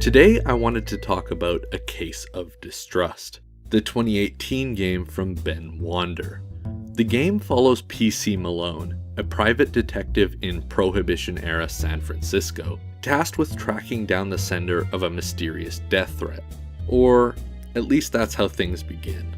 Today I wanted to talk about A Case of Distrust, the 2018 game from Ben Wander. The game follows PC Malone, a private detective in Prohibition-era San Francisco, tasked with tracking down the sender of a mysterious death threat. Or, at least that's how things begin.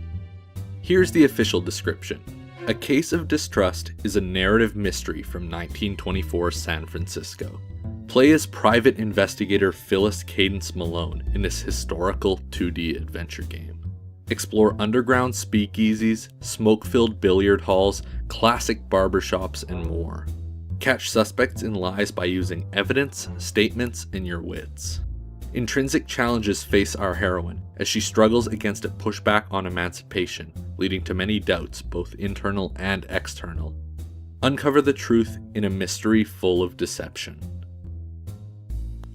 Here's the official description. A Case of Distrust is a narrative mystery from 1924 San Francisco. Play as private investigator Phyllis Cadence Malone in this historical 2D adventure game. Explore underground speakeasies, smoke-filled billiard halls, classic barbershops, and more. Catch suspects in lies by using evidence, statements, and your wits. Intrinsic challenges face our heroine as she struggles against a pushback on emancipation, leading to many doubts, both internal and external. Uncover the truth in a mystery full of deception.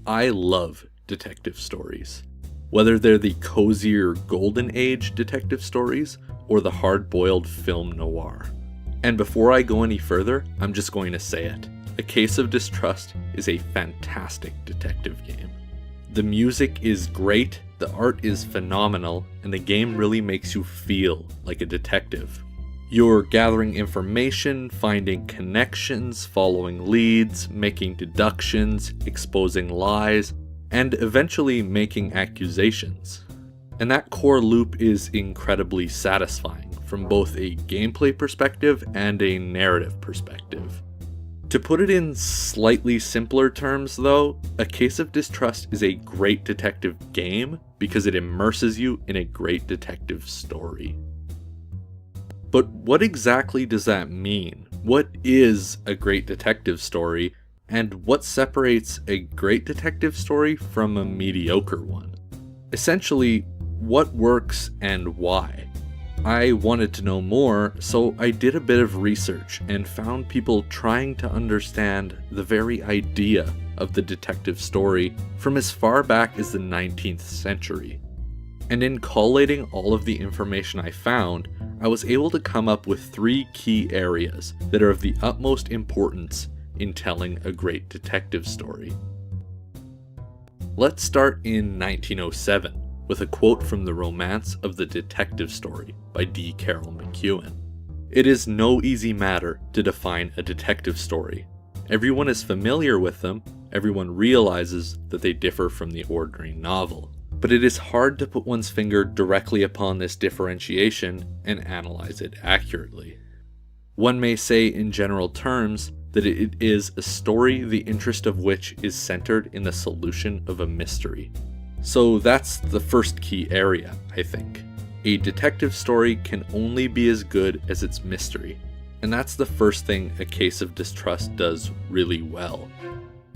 I love detective stories. Whether they're the cozier golden age detective stories or the hard-boiled film noir. And before I go any further, I'm just going to say it. A Case of Distrust is a fantastic detective game. The music is great, the art is phenomenal, and the game really makes you feel like a detective. You're gathering information, finding connections, following leads, making deductions, exposing lies, and eventually making accusations. And that core loop is incredibly satisfying from both a gameplay perspective and a narrative perspective. To put it in slightly simpler terms though, A Case of Distrust is a great detective game because it immerses you in a great detective story. But what exactly does that mean? What is a great detective story, and what separates a great detective story from a mediocre one? Essentially, what works and why? I wanted to know more, so I did a bit of research and found people trying to understand the very idea of the detective story from as far back as the 19th century. And in collating all of the information I found, I was able to come up with 3 key areas that are of the utmost importance in telling a great detective story. Let's start in 1907 with a quote from The Romance of the Detective Story by D. Carroll McEwen. It is no easy matter to define a detective story. Everyone is familiar with them, everyone realizes that they differ from the ordinary novel. But it is hard to put one's finger directly upon this differentiation and analyze it accurately. One may say in general terms that it is a story the interest of which is centered in the solution of a mystery. So that's the first key area, I think. A detective story can only be as good as its mystery. And that's the first thing A Case of Distrust does really well.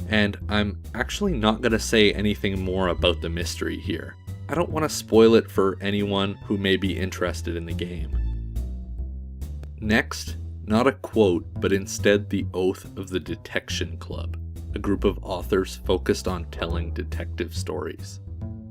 And I'm actually not going to say anything more about the mystery here. I don't want to spoil it for anyone who may be interested in the game. Next, not a quote, but instead the oath of the Detection Club, a group of authors focused on telling detective stories.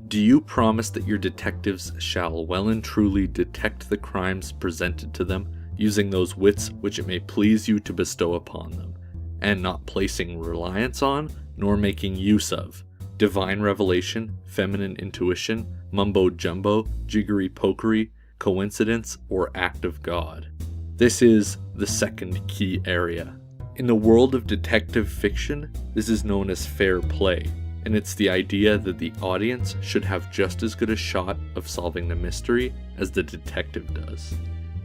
Do you promise that your detectives shall well and truly detect the crimes presented to them, using those wits which it may please you to bestow upon them, and not placing reliance on, nor making use of, divine revelation, feminine intuition, mumbo-jumbo, jiggery-pokery, coincidence, or act of God? This is the second key area. In the world of detective fiction, this is known as fair play, and it's the idea that the audience should have just as good a shot of solving the mystery as the detective does.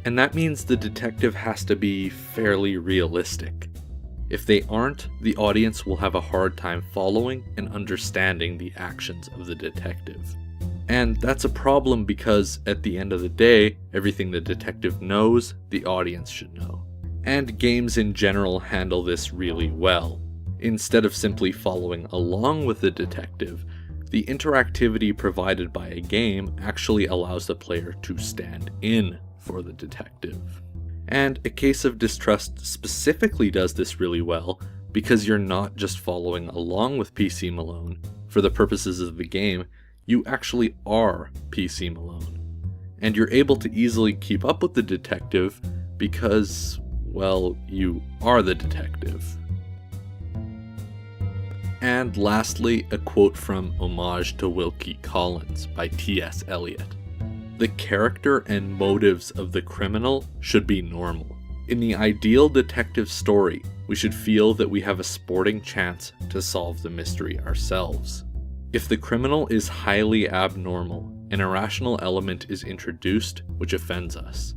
And that means the detective has to be fairly realistic. If they aren't, the audience will have a hard time following and understanding the actions of the detective. And that's a problem because, at the end of the day, everything the detective knows, the audience should know. And games in general handle this really well. Instead of simply following along with the detective, the interactivity provided by a game actually allows the player to stand in for the detective. And A Case of Distrust specifically does this really well because you're not just following along with PC Malone. For the purposes of the game, you actually are PC Malone. And you're able to easily keep up with the detective because, well, you are the detective. And lastly, a quote from Homage to Wilkie Collins by T.S. Eliot. The character and motives of the criminal should be normal. In the ideal detective story, we should feel that we have a sporting chance to solve the mystery ourselves. If the criminal is highly abnormal, an irrational element is introduced which offends us.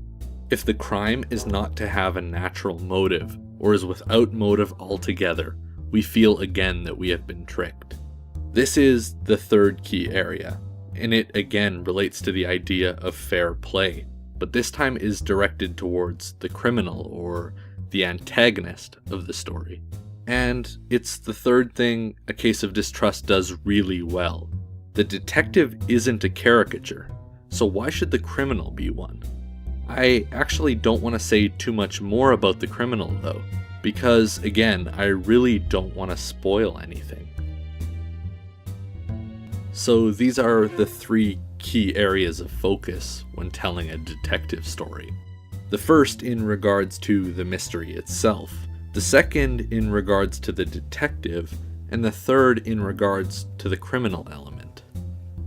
If the crime is not to have a natural motive, or is without motive altogether, we feel again that we have been tricked. This is the third key area, and it again relates to the idea of fair play, but this time is directed towards the criminal or the antagonist of the story. And it's the third thing A Case of Distrust does really well. The detective isn't a caricature, so why should the criminal be one? I actually don't want to say too much more about the criminal though, because again, I really don't want to spoil anything. So these are the three key areas of focus when telling a detective story. The first in regards to the mystery itself, the second in regards to the detective, and the third in regards to the criminal element.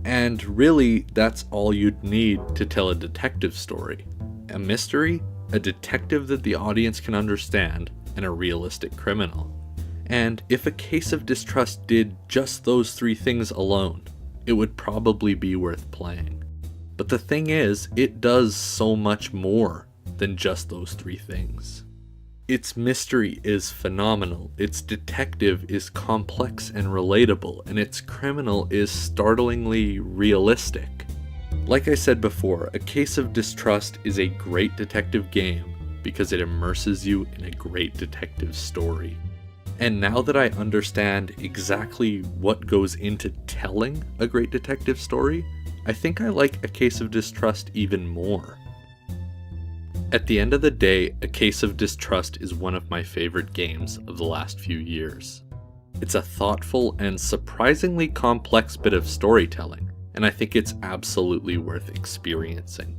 And really, that's all you'd need to tell a detective story. A mystery, a detective that the audience can understand, and a realistic criminal. And if A Case of Distrust did just those three things alone, it would probably be worth playing. But the thing is, it does so much more than just those three things. Its mystery is phenomenal, its detective is complex and relatable, and its criminal is startlingly realistic. Like I said before, A Case of Distrust is a great detective game because it immerses you in a great detective story. And now that I understand exactly what goes into telling a great detective story, I think I like A Case of Distrust even more. At the end of the day, A Case of Distrust is one of my favorite games of the last few years. It's a thoughtful and surprisingly complex bit of storytelling, and I think it's absolutely worth experiencing.